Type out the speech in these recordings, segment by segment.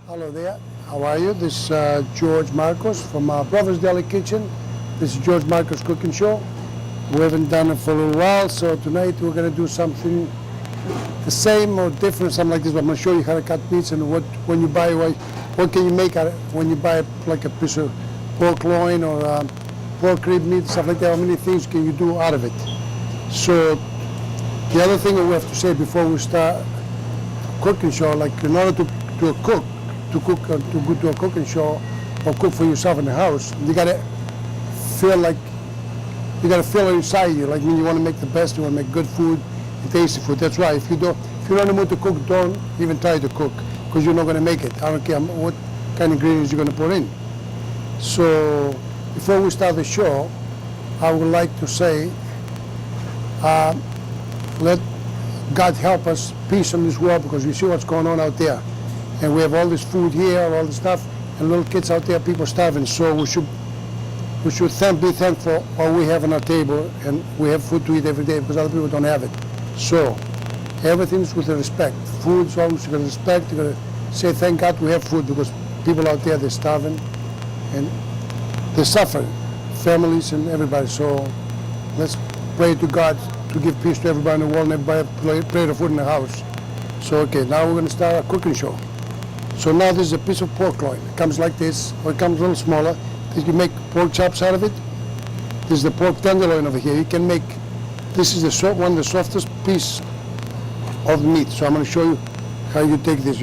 Hello there, how are you? This is George Markos from Brothers Deli Kitchen. This is George Markos Cooking Show. We haven't done it for a little while, so tonight we're going to do something the same or different, something like this. But I'm going to show you how to cut meats and when you buy, what can you make out of it when you buy like a piece of pork loin or pork rib meat, stuff like that. How many things can you do out of it? So the other thing we have to say before we start cooking show, like in order to go to a cooking show or cook for yourself in the house, you gotta feel it inside you. Like when you want to make the best, you want to make good food and tasty food. That's why if you're not in the mood to cook, don't even try to cook because you're not going to make it. I don't care what kind of ingredients you're going to put in. So before we start the show, I would like to say, let God help us, peace in this world, because we see what's going on out there. And we have all this food here, all this stuff, and little kids out there, people starving. So we should be thankful for what we have on our table, and we have food to eat every day because other people don't have it. So everything's with respect. Food's always with respect. You're gonna say thank God we have food because people out there, they're starving and they're suffering, families and everybody. So let's pray to God to give peace to everybody in the world and everybody pray the food in the house. So okay, now we're going to start our cooking show. So now this is a piece of pork loin. It comes like this, or it comes a little smaller. You can make pork chops out of it. This is the pork tenderloin over here. You can make, this is one of the softest piece of meat. So I'm going to show you how you take this.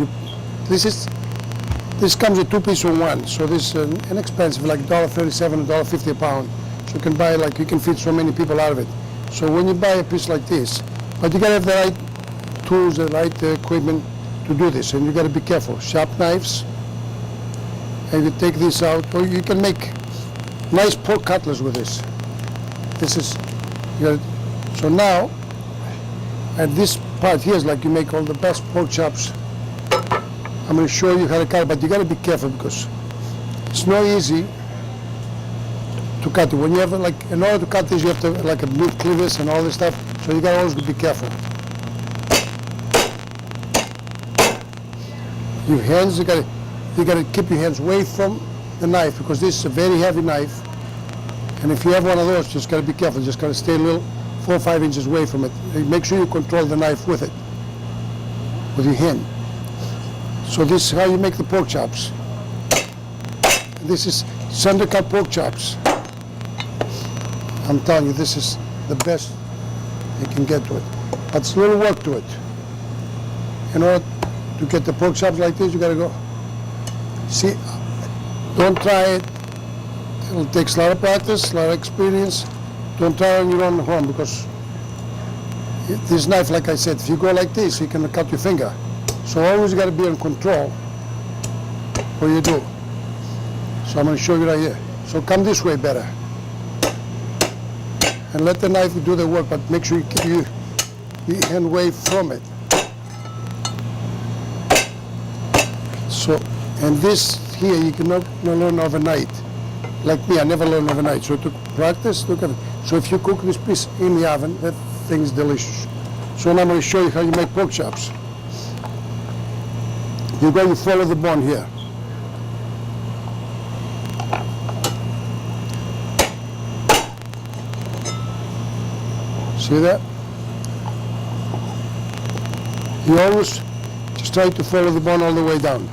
This comes with 2 pieces of one. So this is inexpensive, like $1.37, $1.50 a pound. So you can buy, like, you can feed so many people out of it. So when you buy a piece like this, but you got to have the right tools, the right equipment to do this, and you got to be careful. Sharp knives, and you take this out, or you can make nice pork cutlets with this. This is, so now, at this part here is like you make all the best pork chops. I'm going to show you how to cut it, but you got to be careful because it's not easy to cut it. When you have, like, in order to cut this, you have to have like a meat cleavers and all this stuff, so you got to always be careful. Your hands, you got to keep your hands away from the knife because this is a very heavy knife, and if you have one of those, just got to be careful. Just got to stay a little 4 or 5 inches away from it. Make sure you control the knife with it, with your hand. So this is how you make the pork chops. This is center cut pork chops. I'm telling you, this is the best you can get to it. But it's a little work to it. In order to get the pork chops like this, you gotta go. See, don't try it. It'll take a lot of practice, a lot of experience. Don't try it on your own home because this knife, like I said, if you go like this, you can cut your finger. So always you gotta be in control what you do. So I'm gonna show you right here. So come this way better. And let the knife do the work, but make sure you keep your hand away from it. So, and this here you cannot learn overnight. Like me, I never learned overnight. So to practice, look at it. So if you cook this piece in the oven, that thing's delicious. So now I'm going to show you how you make pork chops. You're going to follow the bone here. See that? You always just try to follow the bone all the way down.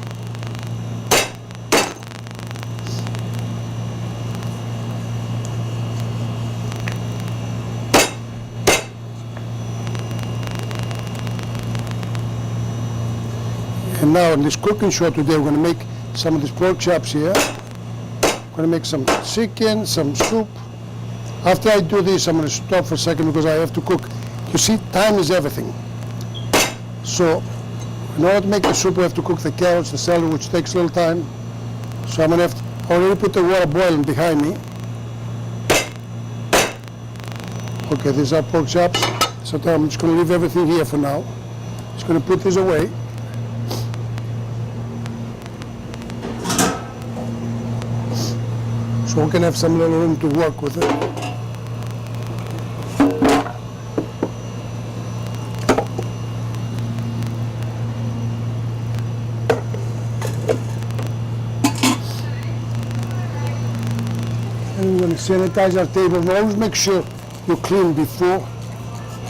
And now in this cooking show today, we're going to make some of these pork chops here. We're going to make some chicken, some soup. After I do this, I'm going to stop for a second because I have to cook. You see, time is everything. So in order to make the soup, we have to cook the carrots, the celery, which takes a little time. So I'm going to have to already put the water boiling behind me. Okay, these are pork chops. So I'm just going to leave everything here for now. Just going to put this away. So we can have some little room to work with it. going to sanitize our table. And always make sure you clean before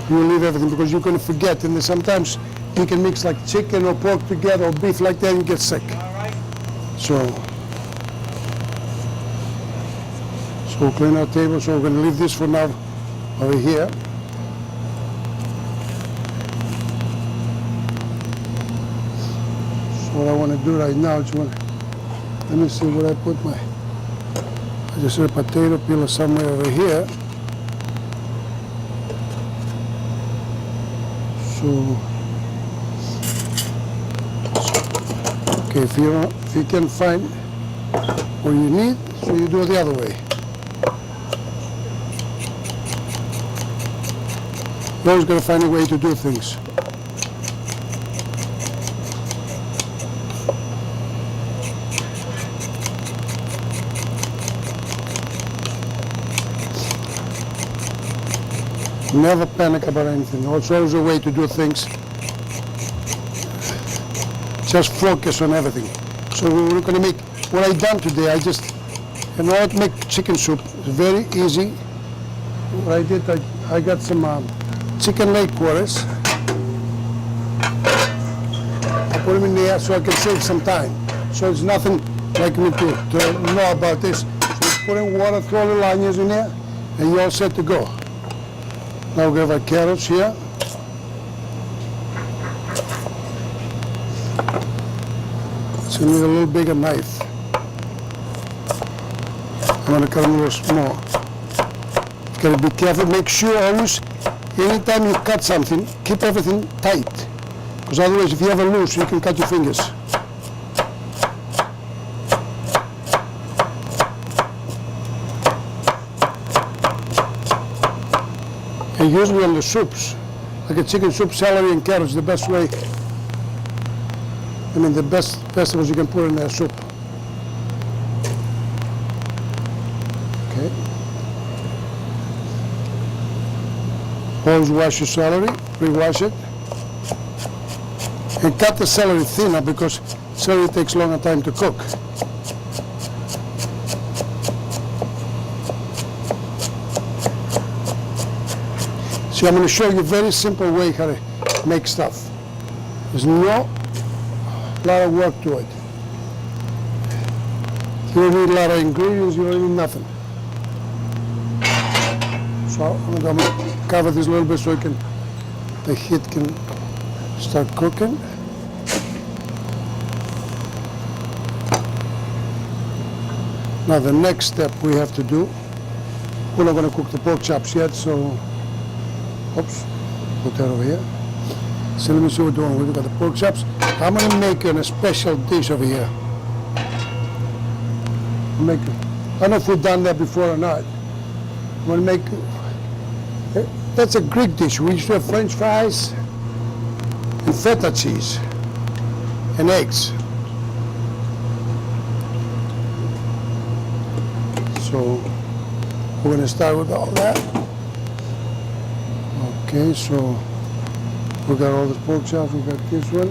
you leave everything, because you're going to forget. And then sometimes you can mix like chicken or pork together or beef like that and get sick. All right. So we'll clean our table. So we're going to leave this for now over here. So what I want to do right now is let me see where I put I just had a potato peeler somewhere over here. So, okay, if you can find what you need, so you do it the other way. You're always going to find a way to do things. Never panic about anything. There's always a way to do things. Just focus on everything. So we're going to make, what I done today, I know how to make chicken soup. It's very easy. What I did, I got some chicken leg quarters. I put them in the air so I can save some time. So it's nothing like me to know about this. So you put in water, throw little onions in there, and you're all set to go. Now we have our carrots here. So you need a little bigger knife. I'm going to cut them a little small. You got to be careful. Make sure always, anytime you cut something, keep everything tight. Because otherwise, if you have a loose, you can cut your fingers. And usually on the soups, like a chicken soup, celery and carrots, the best way. I mean, the best vegetables you can put in a soup. Okay. Always wash your celery, pre-wash it. And cut the celery thinner because celery takes a longer time to cook. So I'm going to show you a very simple way how to make stuff. There's no lot of work to it. You don't need a lot of ingredients, you don't need nothing. So I'm going to cover this a little bit so the heat can start cooking. Now the next step we have to do, we're not going to cook the pork chops yet, so oops, put that over here. So let me see what we're doing. We've got the pork chops. I'm going to make a special dish over here. I don't know if we've done that before or not. I'm going to make, that's a Greek dish. We used to have French fries and feta cheese and eggs. So we're going to start with all that. Okay, so we got all the pork chops, we got this one.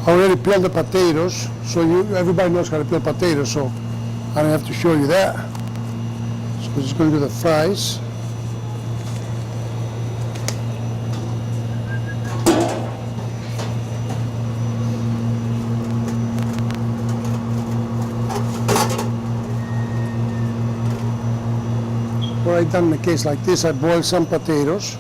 I already peeled the potatoes, so everybody knows how to peel potatoes, so I don't have to show you that. So we're just going to do the fries. What I done in a case like this, I boiled some potatoes.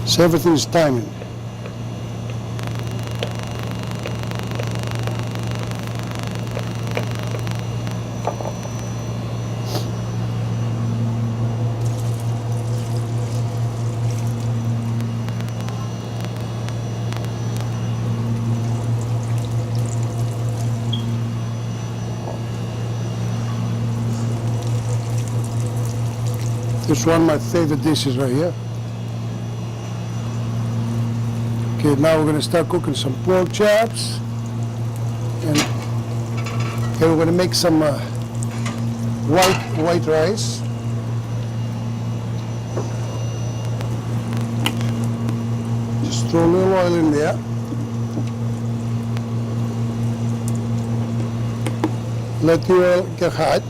So everything is timing. This is one of my favorite dishes right here. Okay, now we're going to start cooking some pork chops. And Okay, we're going to make some white rice. Just throw a little oil in there. Let the oil get hot.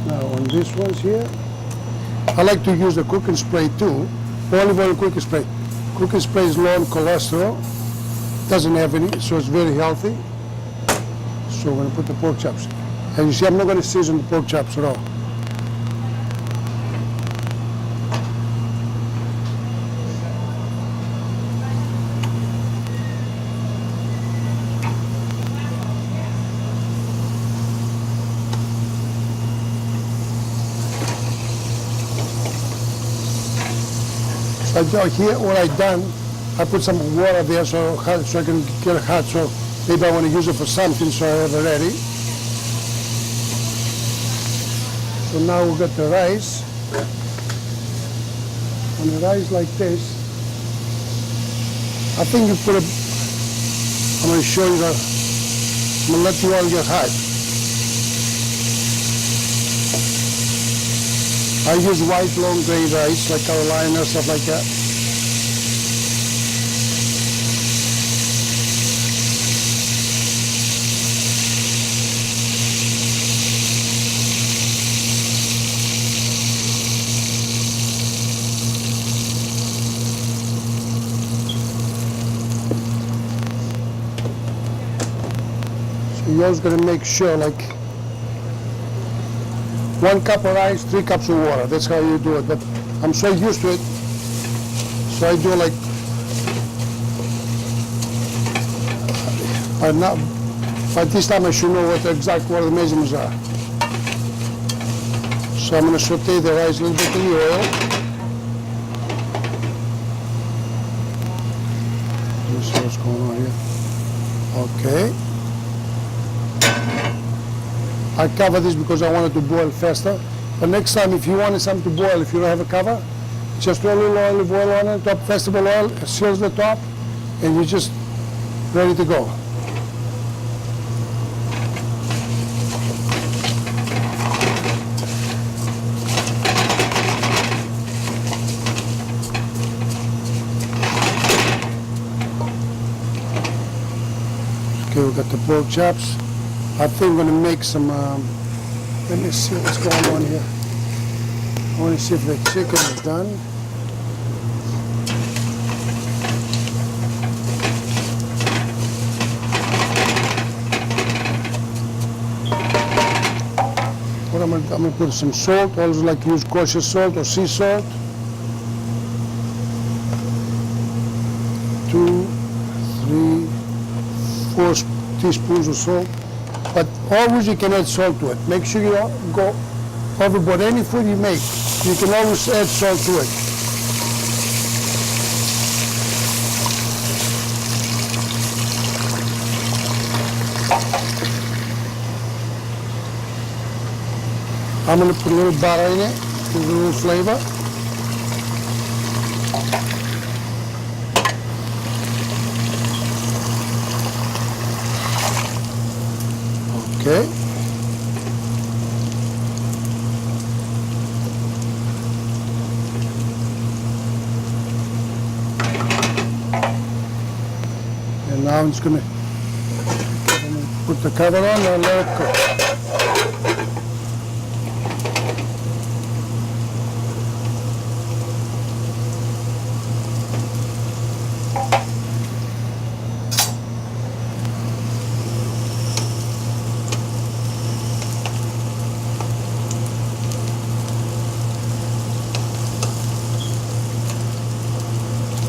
Now on these ones here, I like to use the cooking spray too. Olive oil cooking spray. Cooking spray is low in cholesterol, doesn't have any, so it's very healthy. So we're going to put the pork chops. And you see, I'm not going to season the pork chops at all. So here, what I've done, I put some water there so I can get it hot. So maybe I want to use it for something, so I have it ready. So now we've got the rice. On the rice like this, I think you put a, I'm going to show you I'm going to let the oil get hot. I use white long grain rice, like Carolina, stuff like that. So you're always going to make sure, like, 1 cup of rice, 3 cups of water. That's how you do it. But I'm so used to it, so I do like. But this time I should know what the measurements are. So I'm going to saute the rice a little bit in the oil. Let me see what's going on here. Okay. I cover this because I want it to boil faster. But next time, if you wanted something to boil, if you don't have a cover, just throw a little olive oil on it, top vegetable oil, it seals the top, and you're just ready to go. Okay, we've got the pork chops. I think we're going to make some, let me see what's going on here. I want to see if the chicken is done. What I'm going to put some salt. I always like to use kosher salt or sea salt. 2, 3, 4 teaspoons of salt. But always you can add salt to it. Make sure you don't go overboard. Any food you make, you can always add salt to it. I'm going to put a little butter in it, give it a little flavor. Okay. And now I'm just going to put the cover on and let it cook.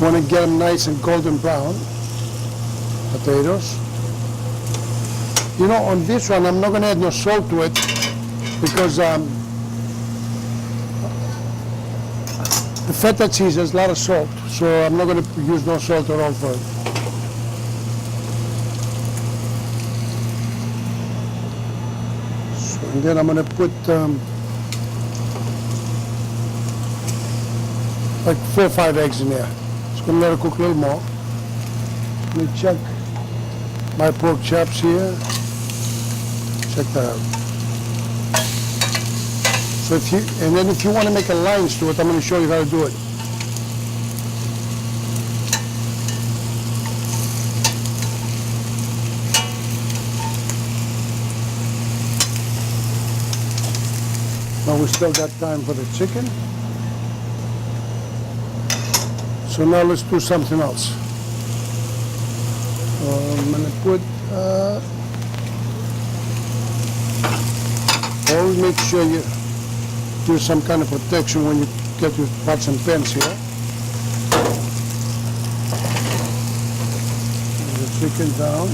Want to get them nice and golden brown, potatoes. You know, on this one, I'm not going to add no salt to it because the feta cheese has a lot of salt, so I'm not going to use no salt at all for it. So, and then I'm going to put like 4 or 5 eggs in there. Gonna let it cook a little more. Let me check my pork chops here. Check that out. So if you want to make a lines to it, I'm going to show you how to do it. Now we still got time for the chicken. So now let's do something else. I'm going to put, always make sure you do some kind of protection when you get your pots and pans here. The chicken down.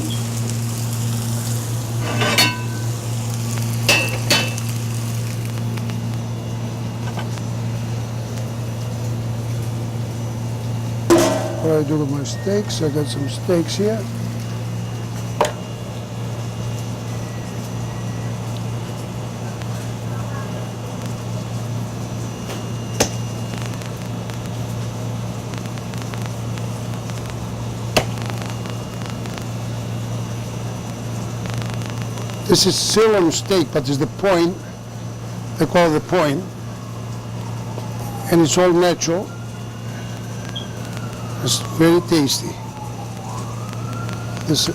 What I do with my steaks, I got some steaks here. This is sirloin steak, but it's the point, they call it the point, and it's all natural. It's very tasty. This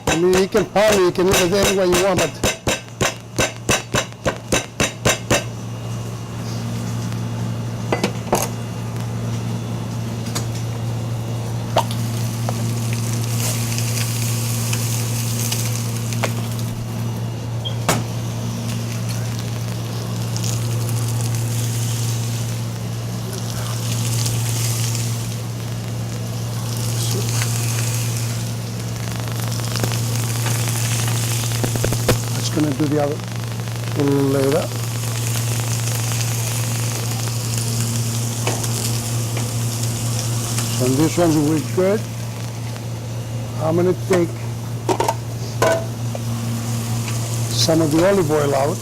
I mean, you can pound it, you can eat it any way you want, but going to do the other a little later. So this one's really good. I'm going to take some of the olive oil out.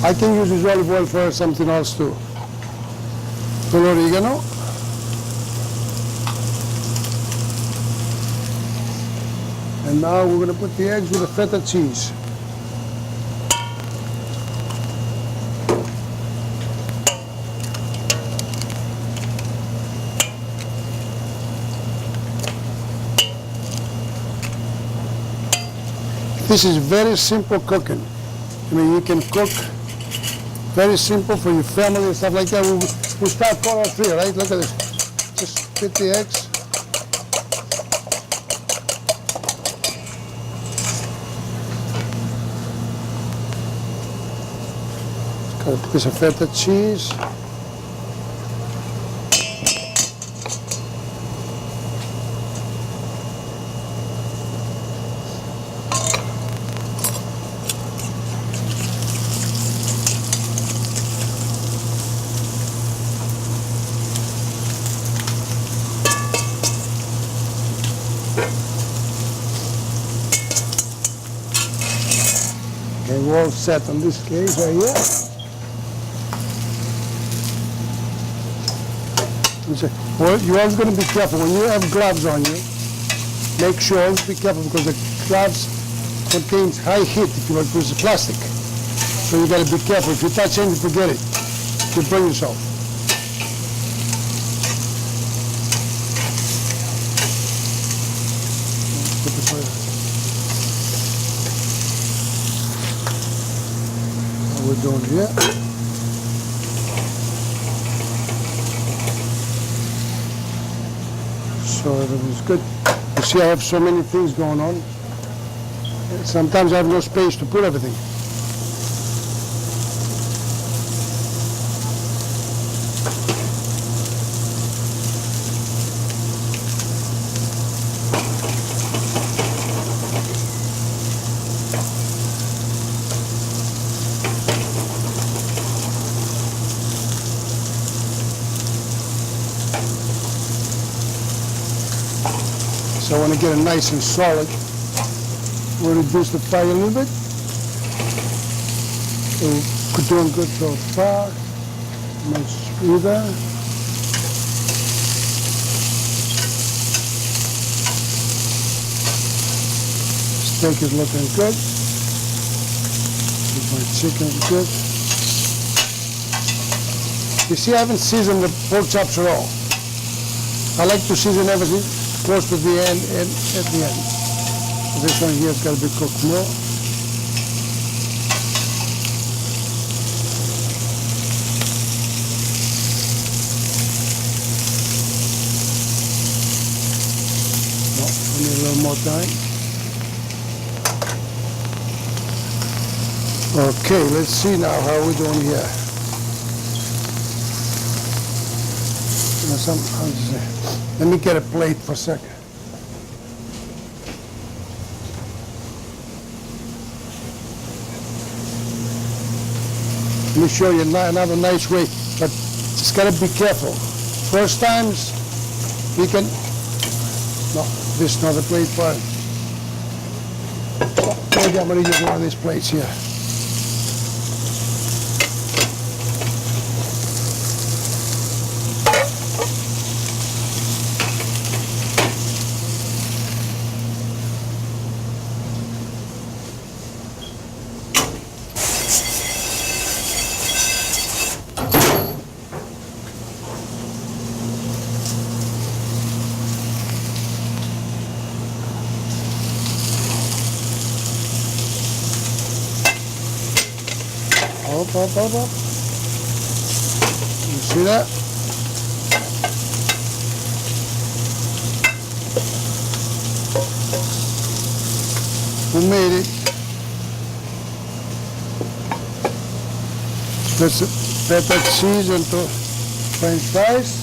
I can use this olive oil for something else too. A little oregano. And now we're going to put the eggs with the feta cheese. This is very simple cooking. I mean, you can cook very simple for your family and stuff like that. We start 4 or 3, right? Look at this. Just put the eggs. Got a piece of feta cheese. And we're all set on this case right here. Well, you're always going to be careful. When you have gloves on you, make sure always be careful because the gloves contains high heat if you want to use the plastic. So you got to be careful. If you touch anything, forget it. You burn yourself. What we're doing here. So everything's good. You see, I have so many things going on. Sometimes I have no space to put everything. So I want to get it nice and solid. We'll reduce the fire a little bit. So we're doing good so far. Much smoother. Steak is looking good. My chicken is good. You see, I haven't seasoned the pork chops at all. I like to season everything close to the end and at the end. This one here has got to be cooked more. No, we need a little more time. Okay, let's see now how we're doing here. Let me get a plate for a second. Let me show you another nice way, but just gotta be careful. First times, we can, no, this is not a plate for it. So maybe I'm gonna use one of these plates here. Up. You see that? Who made it? Let's put that cheese into French fries.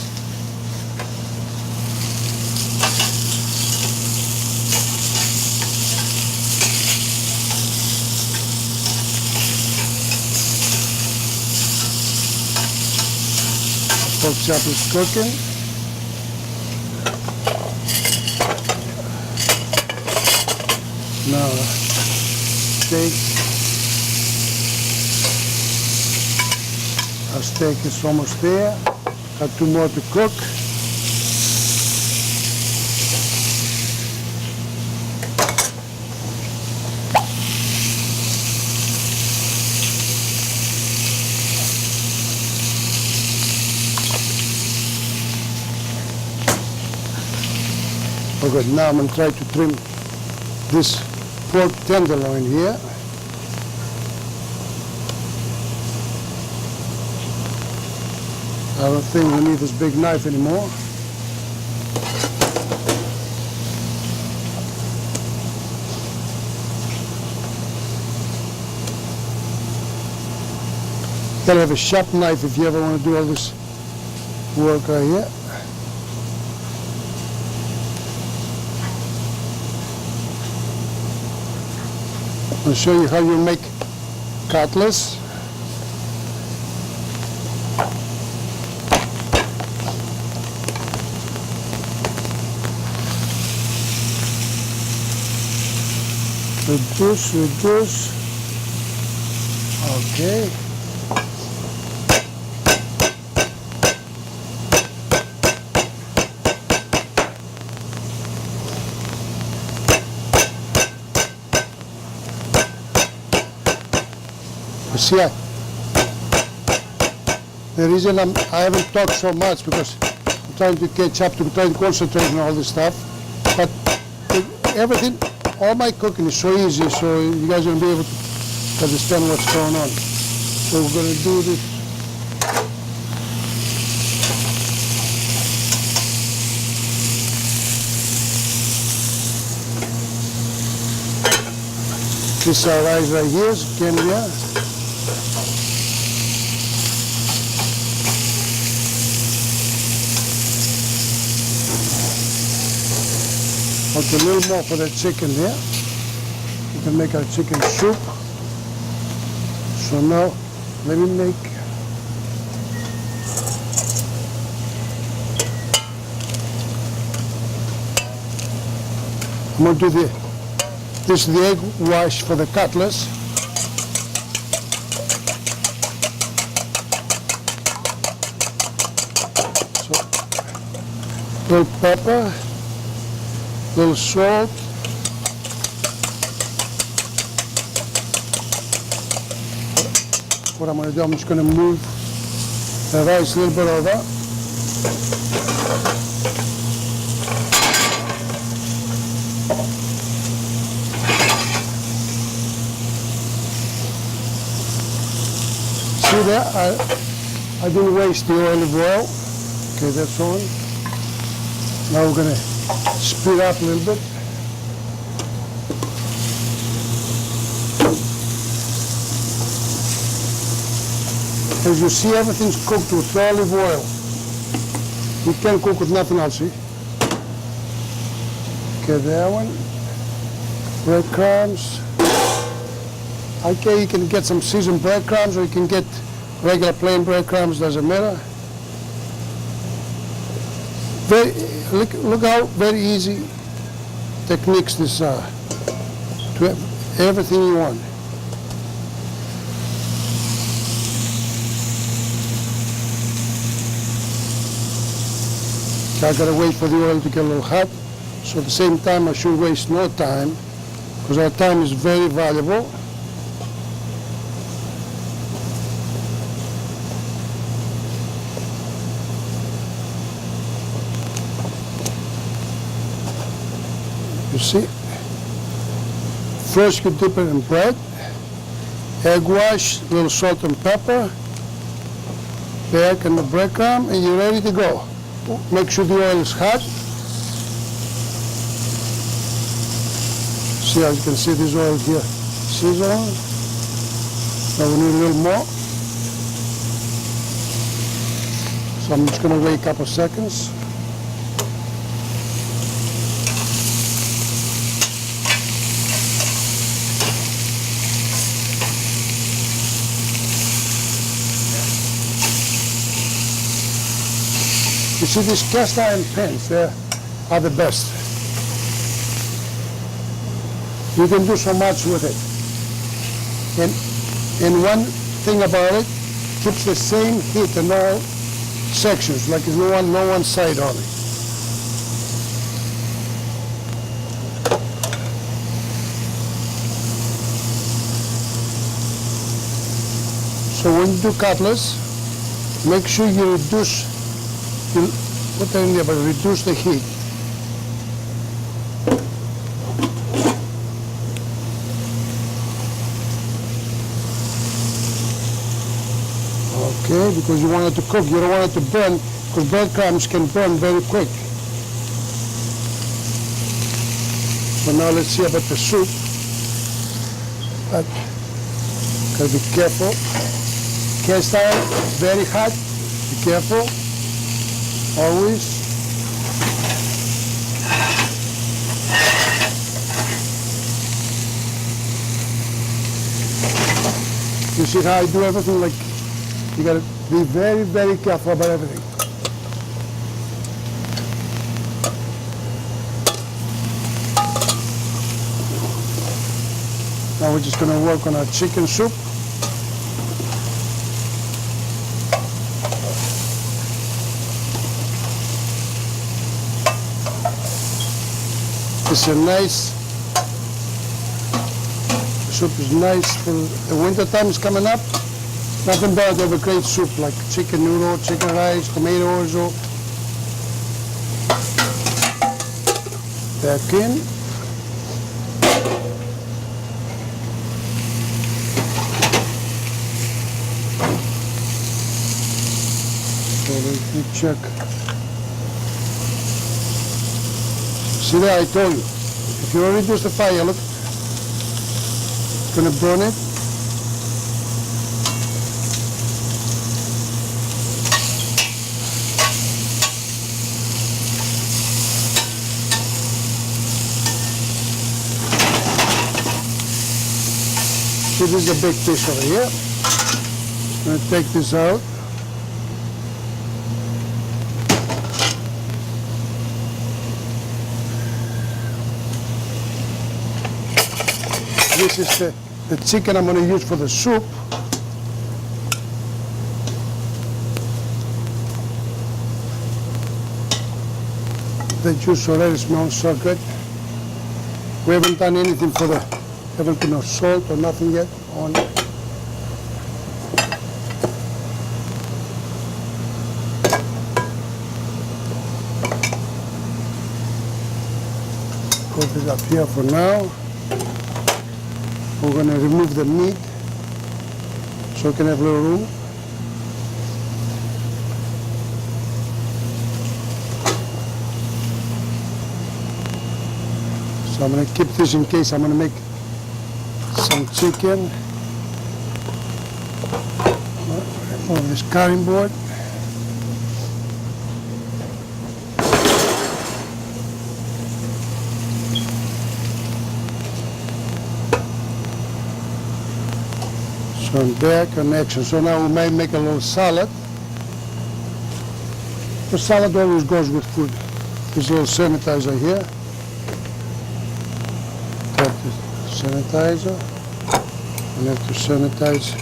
Pork chop is cooking. Now, steak. Our steak is almost there. Got 2 more to cook. Okay, now I'm going to try to trim this pork tenderloin here. I don't think we need this big knife anymore. Gotta have a sharp knife if you ever want to do all this work right here. I'll show you how you make cutlets. Reduce. Okay. See, the reason I haven't talked so much because I'm trying to catch up, to try to concentrate on all this stuff. But everything, all my cooking is so easy, so you guys are going to be able to understand what's going on. So we're going to do this. This is our rice right here, Kenya. Okay, a little more for the chicken here. We can make our chicken soup. So now, let me make I'm going to do this is the egg wash for the cutlets. So, little pepper, little salt, what I'm going to do, I'm just going to move the rice a little bit over. See there, I didn't waste the olive oil. Okay, that's on. Now we're going to speed up a little bit. As you see, everything's cooked with olive oil. You can't cook with nothing else, see? Okay, that one. Breadcrumbs. Okay, you can get some seasoned breadcrumbs or you can get regular plain breadcrumbs, doesn't matter. Look how very easy techniques this are. To have everything you want. I gotta wait for the oil to get a little hot, so at the same time I should waste no time, because our time is very valuable. You see? First you dip it in bread, egg wash, a little salt and pepper, back in the breadcrumb, and you're ready to go. Make sure the oil is hot. See, as you can see, this oil here sizzling. Now we need a little more. So I'm just going to wait a couple seconds. You see, these cast iron pans, they are the best. You can do so much with it. And one thing about it, keeps the same heat in all sections, like it's no one side only. So when you do cutlets, make sure you put that in there, but reduce the heat. Okay, because you want it to cook, you don't want it to burn, because breadcrumbs can burn very quick. But now let's see about the soup. But gotta be careful. Cast iron, very hot. Be careful. Always. You see how I do everything? Like, you gotta be very, very careful about everything. Now we're just gonna work on our chicken soup. It's a nice, the soup is nice for the winter time is coming up. Nothing better than a great soup like chicken noodle, chicken rice, tomatoes, or back in. So let me check. See there, I told you, if you reduce the fire, look, it's going to burn it. See, this is a big fish over here. I'm going to take this out. This is the chicken I'm going to use for the soup. The juice already smells so good. We haven't done anything for the, haven't put no salt or nothing yet on it. Put this up here for now. We're going to remove the meat so we can have a little room. So I'm going to keep this in case I'm going to make some chicken. On this cutting board. So I'm back on action. So now we may make a little salad. The salad always goes with food. This little sanitizer here. Tap the sanitizer. I have to sanitize.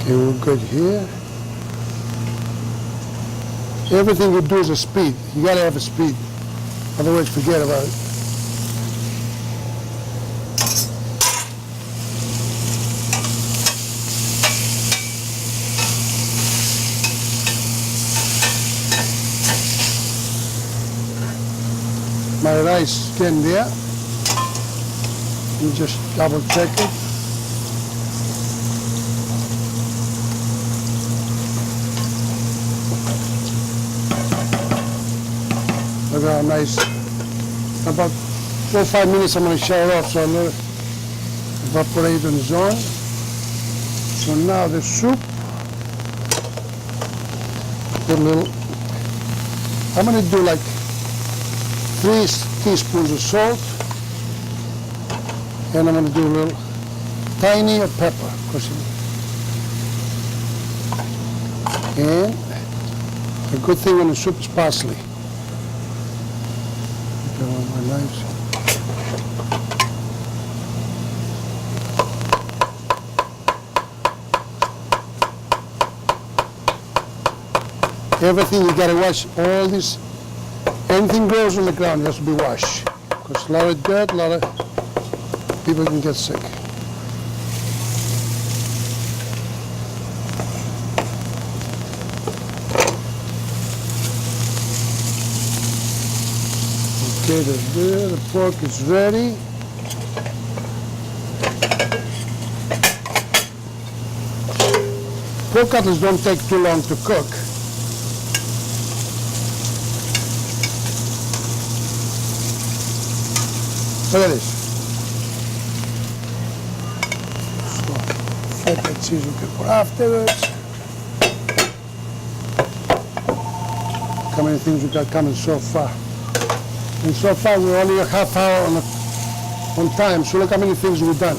Okay, we're good here. Everything we do is a speed. You gotta have a speed. Otherwise, forget about it. My rice is getting there. Let me just double check it. Look how nice. About 4 or 5 minutes I'm going to shut it off so I'll let it evaporate on its own. So now the soup. Put a little. I'm going to do like 3 teaspoons of salt. And I'm going to do a little tiny of pepper. And a good thing on the soup is parsley. Put on my knives. Everything you gotta wash. All this, anything grows on the ground has to be washed. Because a lot of dirt, a lot of people can get sick. Okay, the pork is ready. Pork cutlets don't take too long to cook. Look at this. So, feta cheese we can put afterwards. How many things we got coming so far? And so far we're only a half hour on time, so look how many things we've done.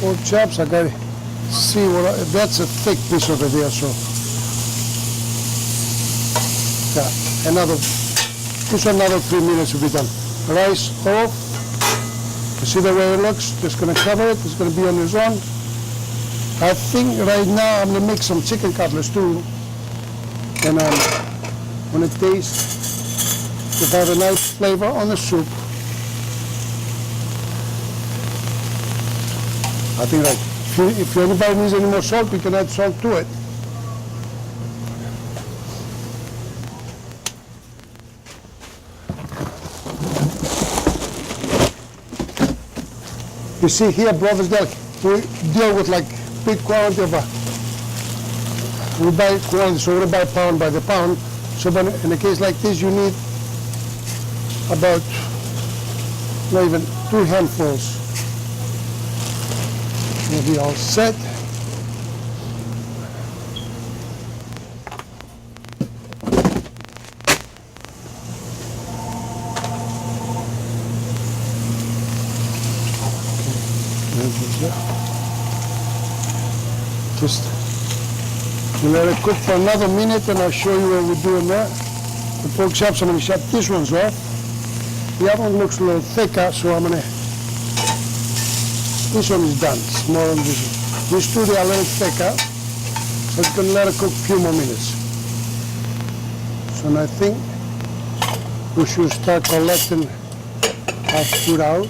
Pork chops, I gotta see what, that's a thick piece over there, so. Yeah, another 3 minutes will be done. Rice off. You see the way it looks? Just going to cover it. It's going to be on its own. I think right now I'm going to make some chicken cutlets too. And I'm going to taste if I have a nice flavor on the soup. I think like if anybody needs any more salt, we can add salt to it. You see here, brothers, we deal with like big quantity of we buy quantity, so we buy pound by the pound. So when, in a case like this, you need about not even 2 handfuls. We'll be all set. Yeah. Just we let it cook for another minute and I'll show you what we're doing there. The pork chops, I'm going to shut these ones off. The other one looks a little thicker, so I'm going to... This one is done, it's more than this one. These two, they are a little thicker, so it's going to let it cook a few more minutes. So I think we should start collecting our food out.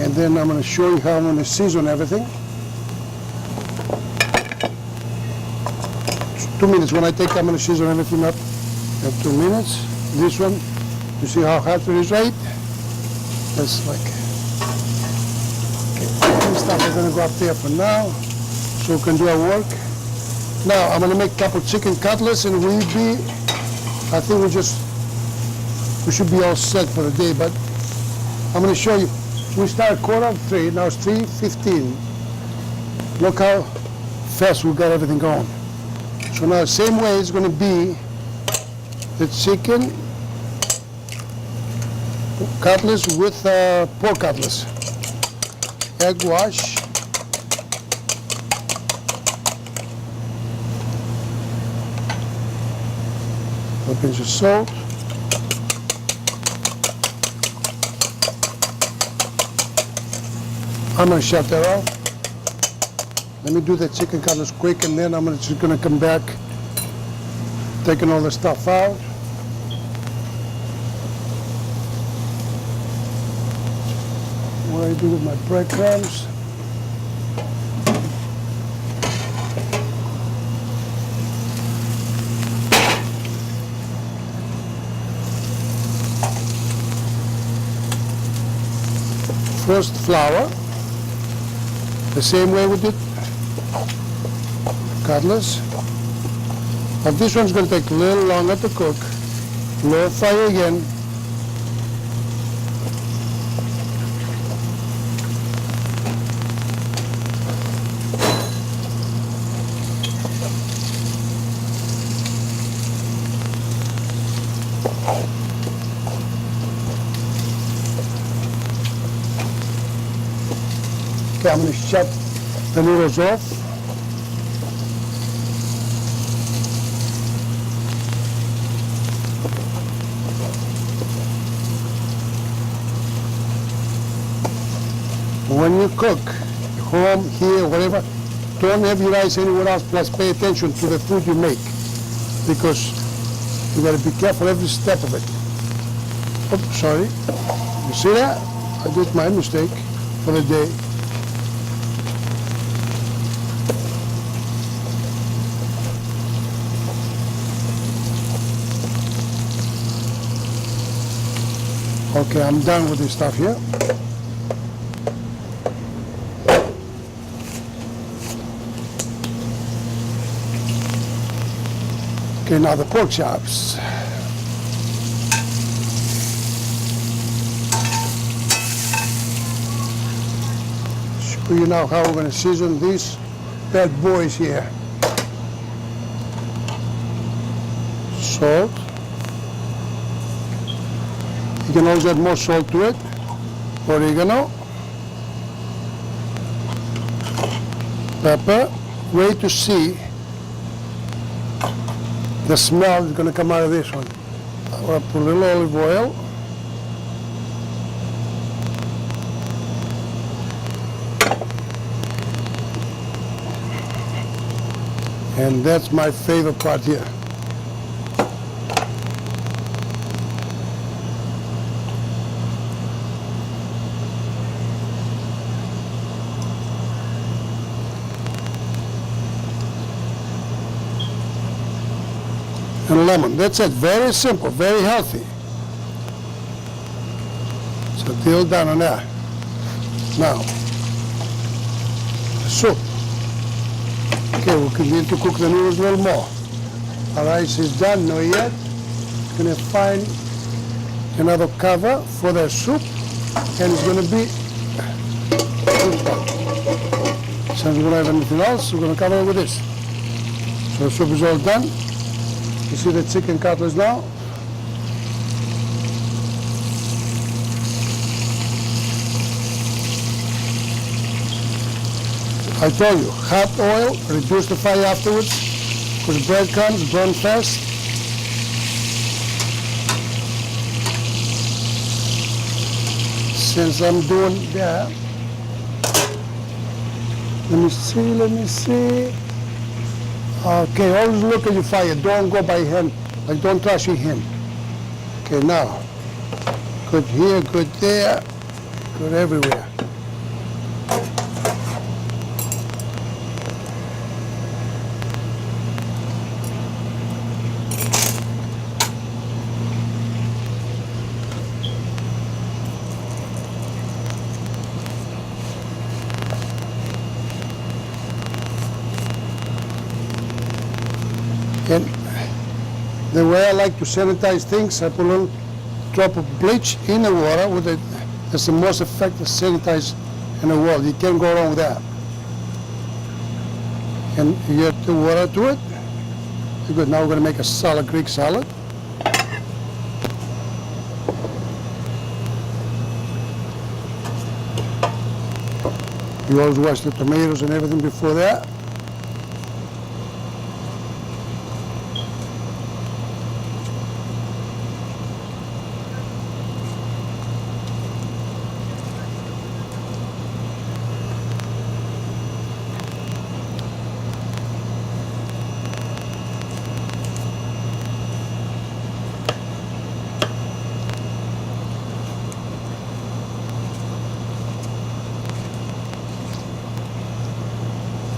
And then I'm going to show you how I'm going to season everything. 2 minutes. When I take, I'm going to season everything up. At 2 minutes. This one, you see how hot it is, right? That's like. Okay, this stuff is going to go up there for now, so we can do our work. Now I'm going to make a couple chicken cutlets, and I think we should be all set for the day. But I'm going to show you. We start 2:45, now it's 3:15. Look how fast we got everything going. So now the same way it's going to be the chicken cutlets with pork cutlets. Egg wash. A pinch of salt. I'm going to shut that off. Let me do the chicken cutlets quick, and then I'm just going to come back, taking all the stuff out. What do I do with my breadcrumbs? First, flour. The same way we did cutlets. But this one's going to take a little longer to cook. Low fire again. Okay, I'm going to shut the noodles off. When you cook, home, here, whatever, don't have your eyes anywhere else, plus pay attention to the food you make, because you got to be careful every step of it. Oh, sorry. You see that? I did my mistake for the day. Okay, I'm done with this stuff here. Okay, now the pork chops. Show you now how we're going to season these bad boys here. Salt. You can always add more salt to it. Oregano. Pepper. Wait to see the smell is going to come out of this one. I'm going to put a little olive oil. And that's my favorite part here. And lemon. That's it. Very simple, very healthy. So deal down on that. Now, soup. Okay, we continue to cook the noodles a little more. Our rice is done, not yet. Gonna find another cover for the soup, and it's gonna be Since we don't have anything else, we're going to cover it with this. So the soup is all done. You see the chicken cutlets now? I told you, hot oil, reduce the fire afterwards, because breadcrumbs burn fast. Since I'm doing that, let me see. Okay, always look at your fire, don't go by hand, like don't touch your hand. Okay, now, good here, good there, good everywhere. And the way I like to sanitize things, I put a little drop of bleach in the water with it. That's the most effective sanitizer in the world. You can't go wrong with that. And you get the water to it. Good. Now we're going to make a salad, Greek salad. You always wash the tomatoes and everything before that.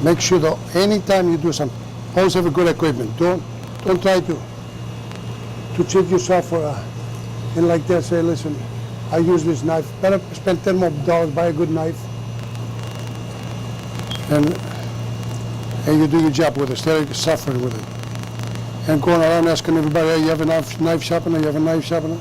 Make sure that anytime you do something, always have a good equipment. Don't try to cheat yourself for and like that. Say, listen, I use this knife. Better spend $10 more, buy a good knife, and you do your job with it instead of suffering with it. And going around asking everybody, hey, you have a knife sharpener? You have a knife sharpener?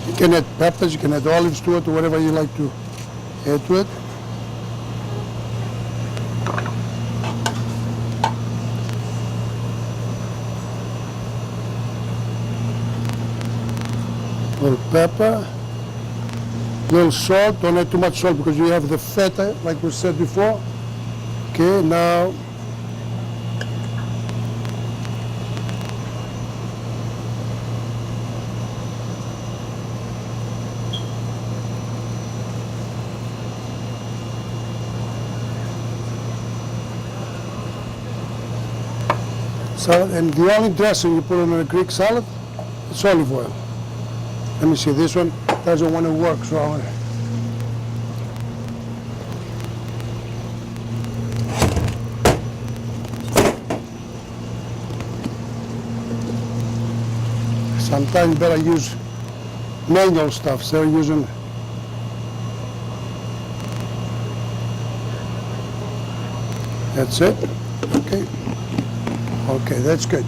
You can add peppers, you can add olives to it, or whatever you like to add to it. Little pepper, little salt. Don't add too much salt because you have the feta, like we said before. Okay, now salad, and the only dressing you put on a Greek salad is olive oil. Let me see, this one doesn't want to work, so I'm gonna... Sometimes you better use manual stuff, so using... That's it, okay. Okay, that's good.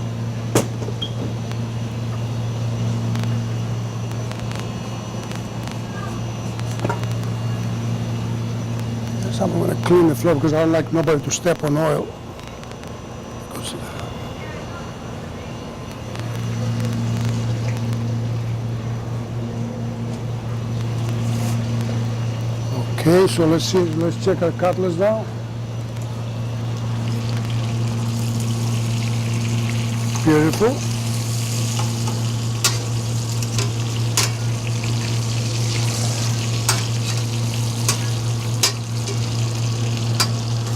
So I'm going to clean the floor because I don't like nobody to step on oil. Okay, so let's see, let's check our cutlets now. Beautiful.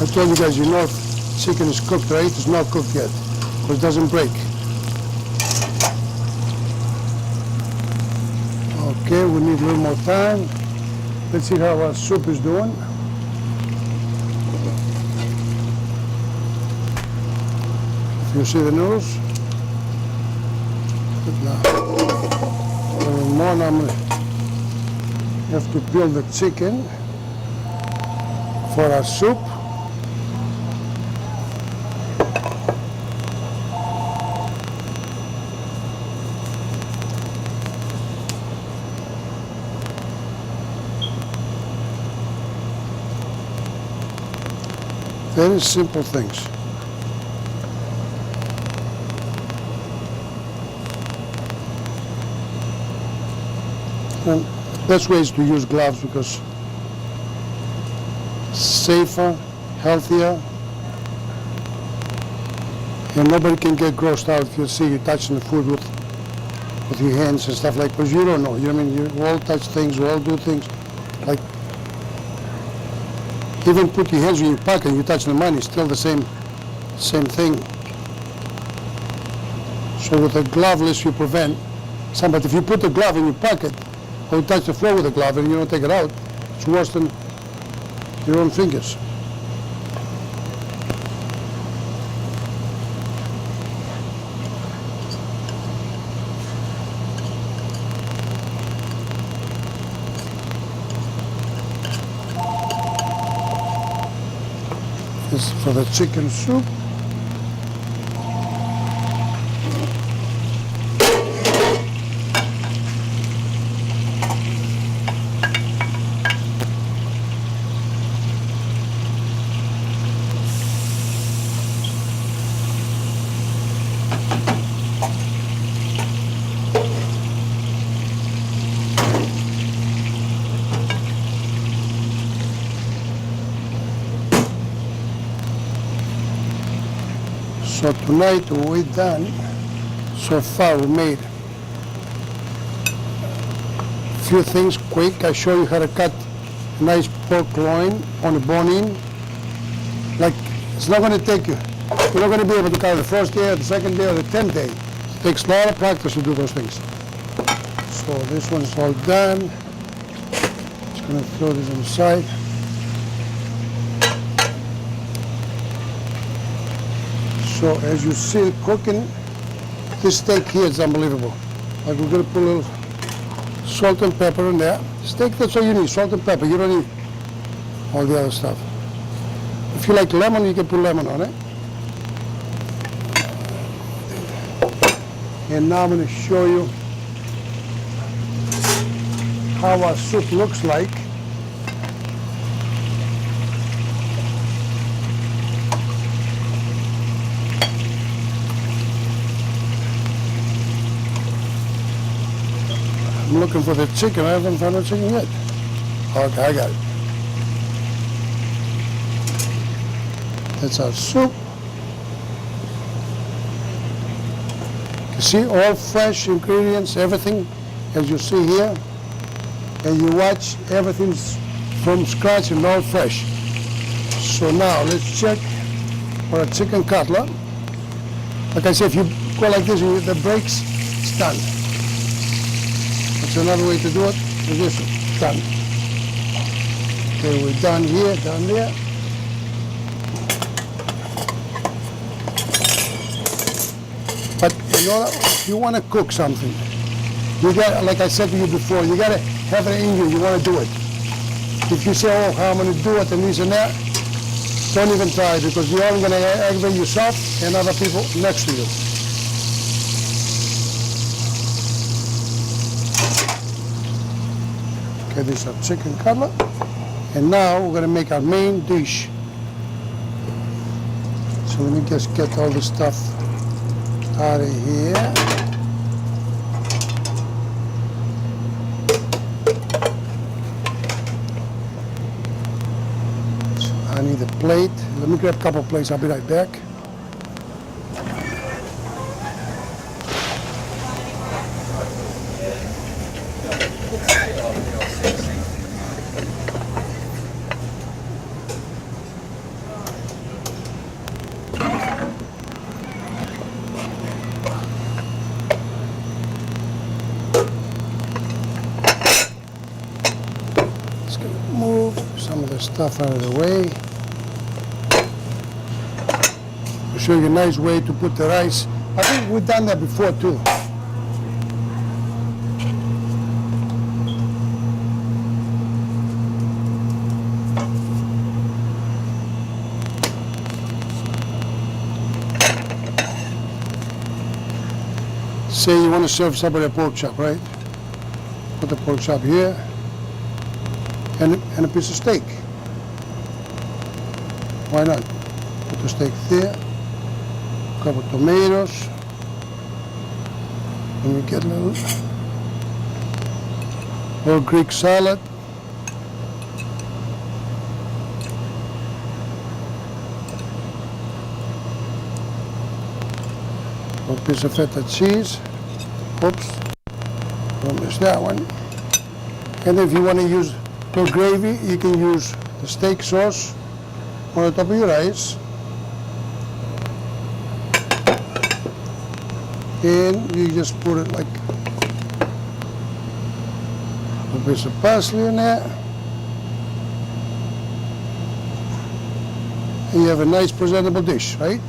I told you guys, you know if chicken is cooked right, it's not cooked yet, because it doesn't break. Okay, we need a little more time. Let's see how our soup is doing. You see the noodles? Good now. A little more, now I'm going to have to peel the chicken for our soup. Very simple things. And the best way is to use gloves because safer, healthier, and nobody can get grossed out if you see you touching the food with your hands and stuff like, because you don't know. You know what I mean? You all touch things, you all do things. Like, even put your hands in your pocket and you touch the money, still the same thing. So with a glove, less you prevent some. But if you put the glove in your pocket, or you touch the floor with a glove and you don't take it out, it's worse than your own fingers. This is for the chicken soup. So tonight we done, so far we made a few things quick. I show you how to cut a nice pork loin on a bone-in. Like, it's not going to take you, you're not going to be able to cut it the first day or the second day or the 10th day. It takes a lot of practice to do those things. So this one's all done. Just going to throw this on the side. So as you see it cooking, this steak here is unbelievable. Like, we're going to put a little salt and pepper in there. Steak, that's all you need, salt and pepper. You don't need all the other stuff. If you like lemon, you can put lemon on it. And now I'm going to show you how our soup looks like. I'm looking for the chicken. I haven't found the chicken yet. Okay, I got it. That's our soup. You see, all fresh ingredients, everything, as you see here. And you watch, everything's from scratch and all fresh. So now, let's check for a chicken cutlet. Like I said, if you go like this, the brakes, it's done. That's another way to do it. With this one, done. Okay, we're done here, done there. But you know, if you want to cook something, you got, like I said to you before, you got to have it in you. You want to do it. If you say, oh, how I'm going to do it and this and that, don't even try, because you're only going to aggravate yourself and other people next to you. Okay, this is our chicken cutlet. And now we're going to make our main dish. So let me just get all this stuff out of here. So I need a plate. Let me grab a couple of plates. I'll be right back. stuff out of the way. I'll show you a nice way to put the rice. I think we've done that before too. Say you want to serve somebody a pork chop, right? Put the pork chop here and a piece of steak. Why not? Put the steak there. A couple of tomatoes. And we get a little Greek salad. A piece of feta cheese. Oops, don't miss that one. And if you want to use no gravy, you can use the steak sauce on the top of your rice. And you just put it like a piece of parsley in there. And you have a nice presentable dish, right?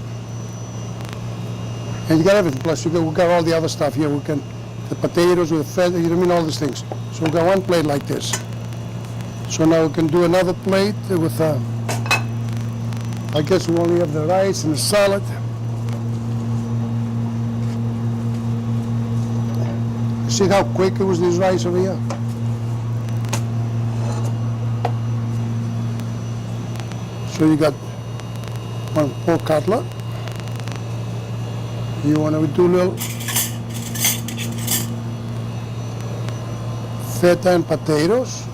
And you got everything. Plus, we got all the other stuff here. The potatoes with feta, you know, I mean, all these things. So we got one plate like this. So now we can do another plate with, I guess we only have the rice and the salad. See how quick it was, this rice over here? So you got one pork cutlet. You want to do a little feta and potatoes.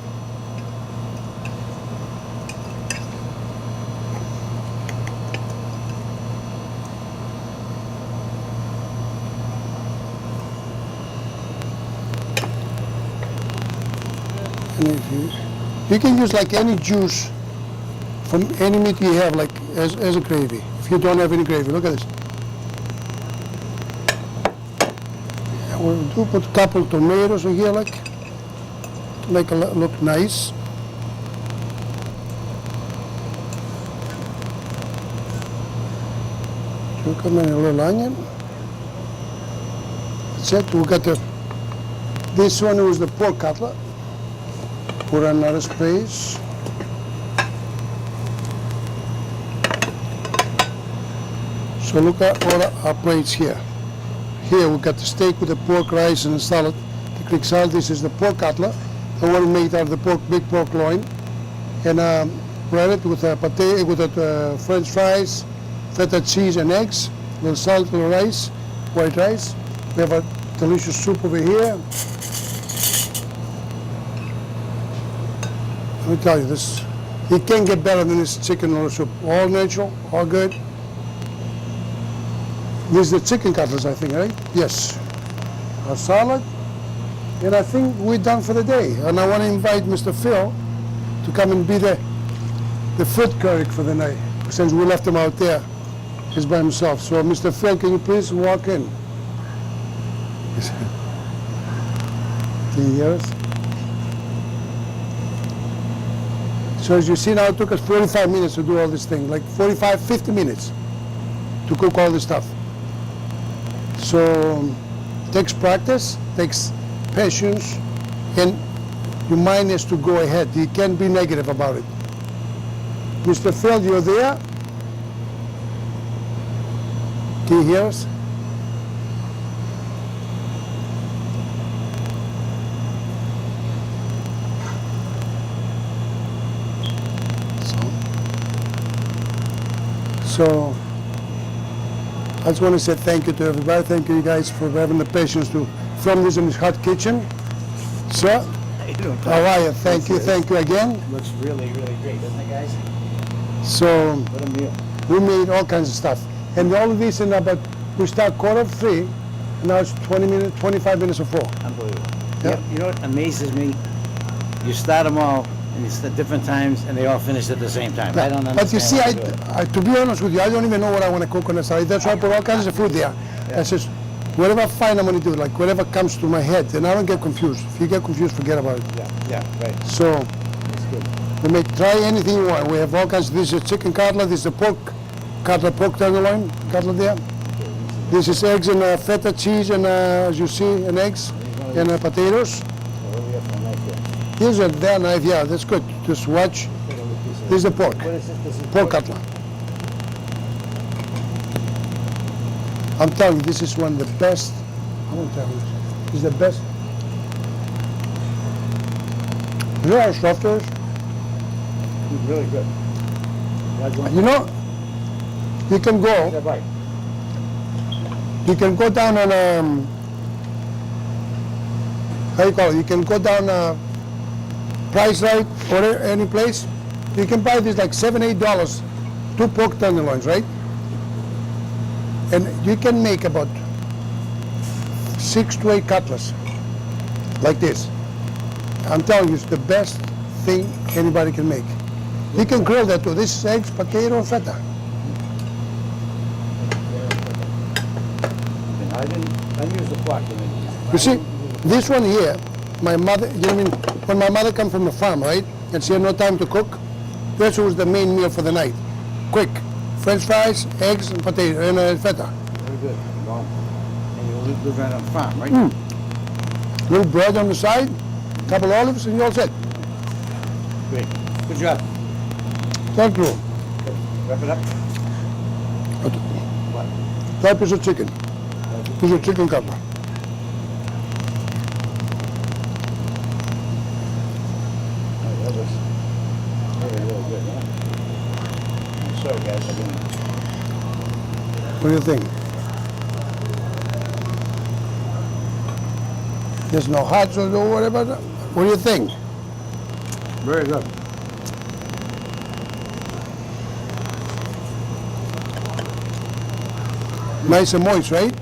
And if you can use like any juice from any meat you have, like as a gravy. If you don't have any gravy, look at this. We'll put a couple of tomatoes in here, like to make it look nice. So come in a little onion. That's it. We got this one was the pork cutlet. Put another space. So look at all our plates here. Here we've got the steak with the pork, rice, and the salad, the Greek salad. This is the pork cutlet. I want to make out of the pork, big pork loin, and bread it with a potato, with French fries, feta cheese, and eggs. A little salt, a little rice, white rice. We have a delicious soup over here. Let me tell you this. You can't get better than this chicken noodle soup. All natural, all good. This is the chicken cutlets, I think, right? Yes. Our salad. And I think we're done for the day. And I want to invite Mr. Phil to come and be the food cleric for the night, since we left him out there. He's by himself. So, Mr. Phil, can you please walk in? Can you hear us? So as you see now, it took us 45 minutes to do all this thing, like 45, 50 minutes to cook all this stuff. So it takes practice, takes patience, and your mind has to go ahead. You can't be negative about it. Mr. Phil, you're there? Can you hear us? So I just want to say thank you to everybody. Thank you guys for having the patience to film this in this hot kitchen. Sir, how are you? Thank you again. Looks really, really great, doesn't it, guys? So What a meal. we made all kinds of stuff. And all of this in about, we start 3:15, and now it's 25 minutes of 4. Unbelievable. Yeah. You know what amazes me? You start them all, and it's at different times, and they all finish at the same time. I don't understand. But you see, how they do it. to be honest with you, I don't even know what I want to cook on the side. That's why I put all kinds of food there. I says, whatever I find, I'm going to do, like whatever comes to my head, and I don't get confused. If you get confused, forget about it. Yeah, right. So, That's good. We may try anything you want. We have all kinds. This is chicken cutlet. This is a pork cutlet, pork tenderloin cutlet there. This is eggs and feta cheese and as you see, and eggs and potatoes. Here's a their knife. Yeah, that's good. Just watch. This is the pork. What is it? This is Pork cutlet. I'm telling you, this is one of the best. I won't tell you. This is the best. You know how soft it is? It's really good. You know, you can go. Yeah, right. You can go down on how you call it? You can go down Price Right or any place. You can buy this like $7, $8, 2 pork tenderloins, right? And you can make about 6 to 8 cutlets like this. I'm telling you, it's the best thing anybody can make. You can grill that too. This is eggs, potato, and feta. I didn't use the fork. You see, this one here, my mother, you know what I mean? When my mother come from the farm, right? And she had no time to cook, that was the main meal for the night. Quick, French fries, eggs, and potato, and feta. Very good. Well, and you live right on the farm, right? Little bread on the side, couple olives, and you're all set. Great. Good job. Thank you. Wrap it up. What? That piece of chicken. Piece of chicken cutlet. Oh, that was really, really good, huh? I'm sorry, guys. I didn't. What do you think? There's no hot sauce or whatever. What do you think? Very good. Nice and moist, right?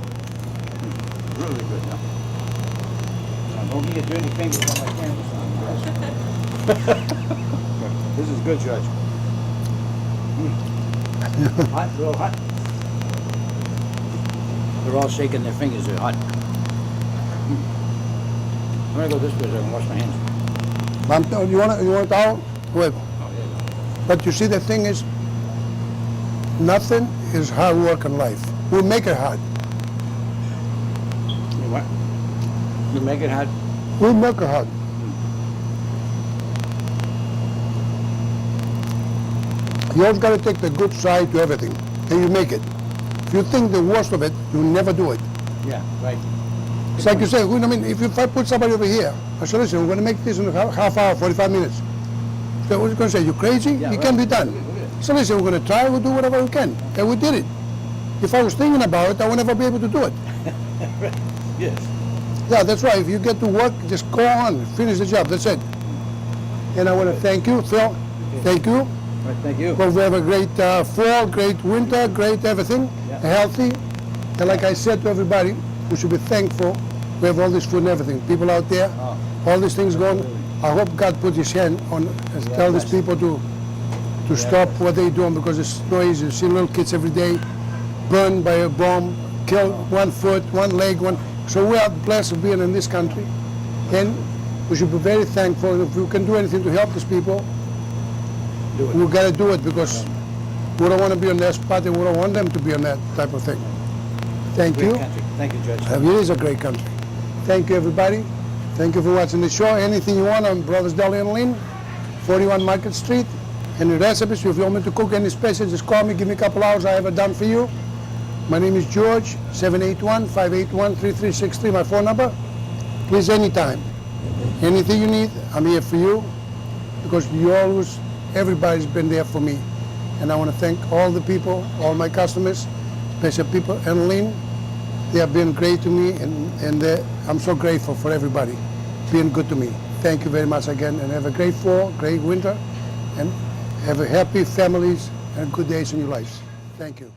Really good, huh? Now, don't get your dirty fingers on my camera, son. This is good, Judge. Hot, real hot. They're all shaking their fingers. They're hot. I'm gonna go this way so I can wash my hands. You want a towel? Wait. Oh, yeah. But you see, the thing is, nothing is hard work in life. We make it hard. You what? You make it hot? We make it hard. You always got to take the good side to everything, and you make it. If you think the worst of it, you never do it. Yeah, right. It's like you say, I mean, if I put somebody over here, I say, listen, we're going to make this in a half hour, 45 minutes. So what's going to say, you crazy? Yeah, It can be done. So listen, we're going to try, we'll do whatever we can. And we did it. If I was thinking about it, I would never be able to do it. Yes. Yeah, that's right. If you get to work, just go on, finish the job. That's it. And I want to thank you, Phil. Thank you. Right, thank you. Hope we have a great fall, great winter, great everything, Yeah. healthy. And like I said to everybody, we should be thankful we have all this food and everything. People out there, all these things going. I hope God put his hand on and tell these people to stop what they're doing, because it's no easy. You see little kids every day burned by a bomb, killed, 1 foot, 1 leg, one. So we are blessed of being in this country, and we should be very thankful. And if we can do anything to help these people, we got to do it, because we don't want to be on their spot, and we don't want them to be on that type of thing. Thank Great you. country. Thank you, Judge. It is a great country. Thank you, everybody. Thank you for watching the show. Anything you want on Brothers Deli and Lynn, 41 Market Street. Any recipes, if you want me to cook any special, just call me, give me a couple hours, I have it done for you. My name is George, 781-581-3363, my phone number. Please, anytime. Anything you need, I'm here for you, because you always, everybody's been there for me. And I want to thank all the people, all my customers, especially people in Lynn. They have been great to me, and I'm so grateful for everybody being good to me. Thank you very much again, and have a great fall, great winter, and have a happy families and good days in your lives. Thank you.